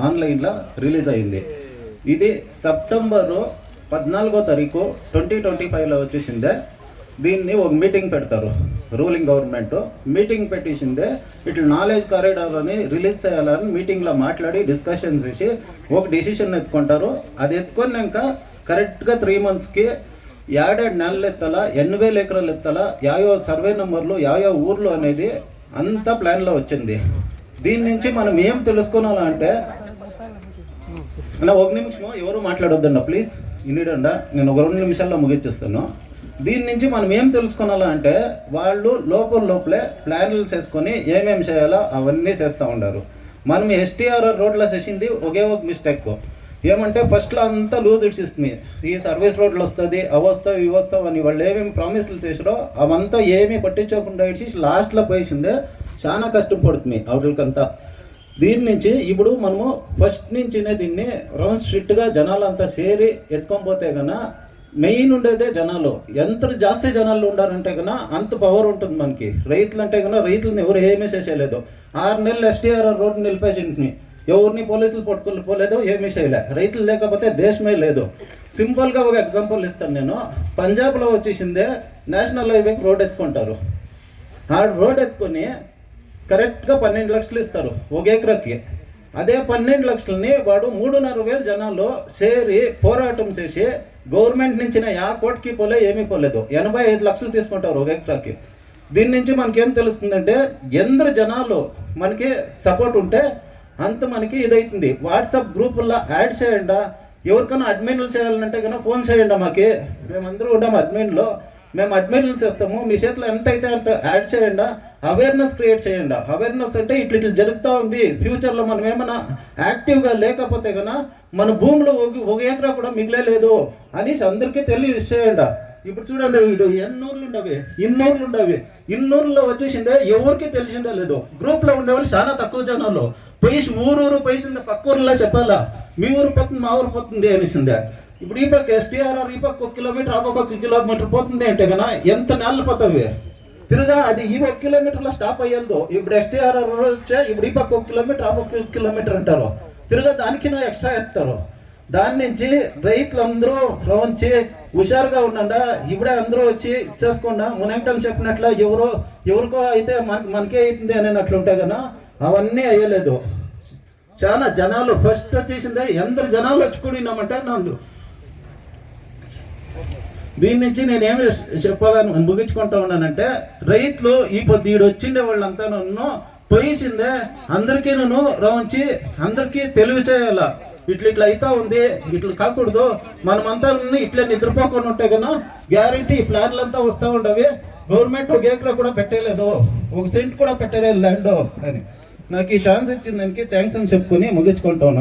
ఆన్లైన్లో రిలీజ్ అయింది. ఇది సెప్టెంబర్ 14వ తారీఖు 2025లో వచ్చేసిందే. దీన్ని ఒక మీటింగ్ పెడతారు, రూలింగ్ గవర్నమెంట్ మీటింగ్ పెట్టేసిందే. ఇట్లా నాలెడ్జ్ కారిడార్ అని రిలీజ్ చేయాలని మీటింగ్లో మాట్లాడి డిస్కషన్ చేసి ఒక డిసిషన్ ఎత్తుకుంటారు. అది ఎత్తుకున్నాక కరెక్ట్గా 3 monthsకి 7 నెలలు ఎత్తాలా, 8,000 ఎకరాలు ఎత్తాలా, యాయో సర్వే నెంబర్లు, యాయో ఊర్లు అనేది అంతా ప్లాన్లో వచ్చింది. దీని నుంచి మనం ఏం తెలుసుకోవాలంటే, ఒక నిమిషం ఎవరు మాట్లాడొద్దన్న ప్లీజ్, ఇన్నిడండా నేను ఒక 2 నిమిషాల్లో ముగించేస్తాను. దీని నుంచి మనం ఏం తెలుసుకోవాలంటే, వాళ్ళు లోపలే ప్లాన్లు చేసుకొని ఏమేమి చేయాలో అవన్నీ చేస్తూ ఉంటారు. మనం ఎస్టీఆర్ఆర్ రోడ్లో చేసింది ఒకే ఒక మిస్టేక్ ఏమంటే, ఫస్ట్లో అంతా లూజ్ ఇస్తుంది. ఈ సర్వీస్ రోడ్లు వస్తుంది, అవి వస్తావు ఇవి వస్తావు అని వాళ్ళు ఏమేమి ప్రామిస్లు చేసారో అవంతా ఏమీ పట్టించకుండా ఇచ్చి లాస్ట్లో పోయిందే చాలా కష్టం పడుతుంది అవతలకంతా. దీని నుంచి ఇప్పుడు మనము ఫస్ట్ నుంచినే దీన్ని రౌండ్ స్ట్రిక్ట్గా జనాలంతా సేరి ఎత్తుకొని కన్నా మెయిన్ ఉండేదే జనాలు. ఎంత జాస్తి జనాలు ఉండారంటే కన్నా అంత పవర్ ఉంటుంది మనకి. రైతులు అంటే కన్నా రైతులను ఎవరు ఏమీ చేసేయలేదు. 6 నెలలు ఎస్టీఆర్ఆర్ రోడ్డు నిలిపేసింది, ఎవరిని పోలీసులు పట్టుకుని పోలేదు, ఏమీ చేయలే. రైతులు లేకపోతే దేశమే లేదు. సింపుల్గా ఒక ఎగ్జాంపుల్ ఇస్తాను నేను. పంజాబ్లో వచ్చేసిందే నేషనల్ హైవేకి రోడ్ ఎత్తుకుంటారు. ఆ రోడ్ ఎత్తుకొని కరెక్ట్గా 12 లక్షలు ఇస్తారు ఒక ఎకరాకి. అదే 12 లక్షలని వాడు 3,500 జనాల్లో చేరి పోరాటం చేసి గవర్నమెంట్ నుంచి కోటికి పోలే, ఏమీ పోలేదు, 85 లక్షలు తీసుకుంటారు ఒక ఎకరాకి. దీని నుంచి మనకేం తెలుస్తుందంటే, ఎందరు జనాలు మనకి సపోర్ట్ ఉంటే అంత మనకి ఇదవుతుంది. వాట్సాప్ గ్రూపుల్లో యాడ్ చేయండి. ఎవరికైనా అడ్మిన్లు చేయాలంటే కన్నా ఫోన్ చేయండి మాకి, మేమందరూ ఉంటాము అడ్మిన్లో, మేము అడ్మిన్లు చేస్తాము. మీ చేతిలో ఎంత అయితే అంత యాడ్ చేయండి, అవేర్నెస్ క్రియేట్ చేయండి. అవేర్నెస్ అంటే ఇట్లా జరుగుతూ ఉంది, ఫ్యూచర్లో మనం ఏమైనా యాక్టివ్గా లేకపోతే కన్నా మన భూమిలో ఒక ఎకరా కూడా మిగిలేదు అని అందరికీ తెలియజేయండి. ఇప్పుడు చూడండి, వీడు ఇన్నూర్లు ఉండవి, ఇన్నూరులో వచ్చేసిందే ఎవరికి తెలిసిందే లేదు. గ్రూప్లో ఉండేవాళ్ళు చాలా తక్కువ జనాలు. పైసి ఊరూరు పైసిందే, పక్క ఊర్లో చెప్పాలా, మీ ఊరు పోతుంది మా ఊరు పోతుంది అనిసిందే. ఇప్పుడు ఈ పక్క ఎస్టీఆర్ఆర్ ఈ పక్క 1 కిలోమీటర్ ఆ పక్క 1 కిలోమీటర్ పోతుంది అంటే కన్నా ఎంత నెలలు పోతావి తిరుగా. అది ఈ 1 కిలోమీటర్లో స్టాప్ అయ్యేదో. ఇప్పుడు ఎస్టీఆర్ఆర్ వచ్చా, ఇప్పుడు ఈ పక్క 1 కిలోమీటర్ ఆ పక్క 1 కిలోమీటర్ అంటారు, తిరుగా దానికి ఎక్స్ట్రా ఎత్తారు. దాని నుంచి రైతులందరూ రవంచి హుషారుగా ఉండండి. ఇప్పుడే అందరూ వచ్చి ఇచ్చేసుకోండి. మునంటని చెప్పినట్లు ఎవరికో అయితే మనకే అవుతుంది అనేటట్లు ఉంటే కన్నా అవన్నీ అయ్యలేదు. చాలా జనాలు ఫస్ట్ వచ్చేసిందే, ఎందరు జనాలు వచ్చి కూడినామంటే నందు. దీని నుంచి నేనేమి చెప్పాలని ముగించుకుంటా ఉన్నానంటే, రైతులు ఈ పొద్దుడు వచ్చిండే వాళ్ళంతా నన్ను పోయిసిందే అందరికీ నన్ను రవంచి అందరికీ తెలియచేయాల. ఇట్లా అవుతా ఉంది, ఇట్లా కాకూడదు, మనమంతా ఇట్లా నిద్రపోకుండా ఉంటే కన్నా గ్యారంటీ ఈ ప్లాన్లు అంతా వస్తూ ఉండవి. గవర్నమెంట్ ఒక ఎకరా కూడా పెట్టలేదు, 1 సెంట్ కూడా పెట్టలేదు ల్యాండ్ అని. నాకు ఈ ఛాన్స్ ఇచ్చిన దానికి థ్యాంక్స్ అని చెప్పుకొని ముగించుకుంటా ఉన్నాను.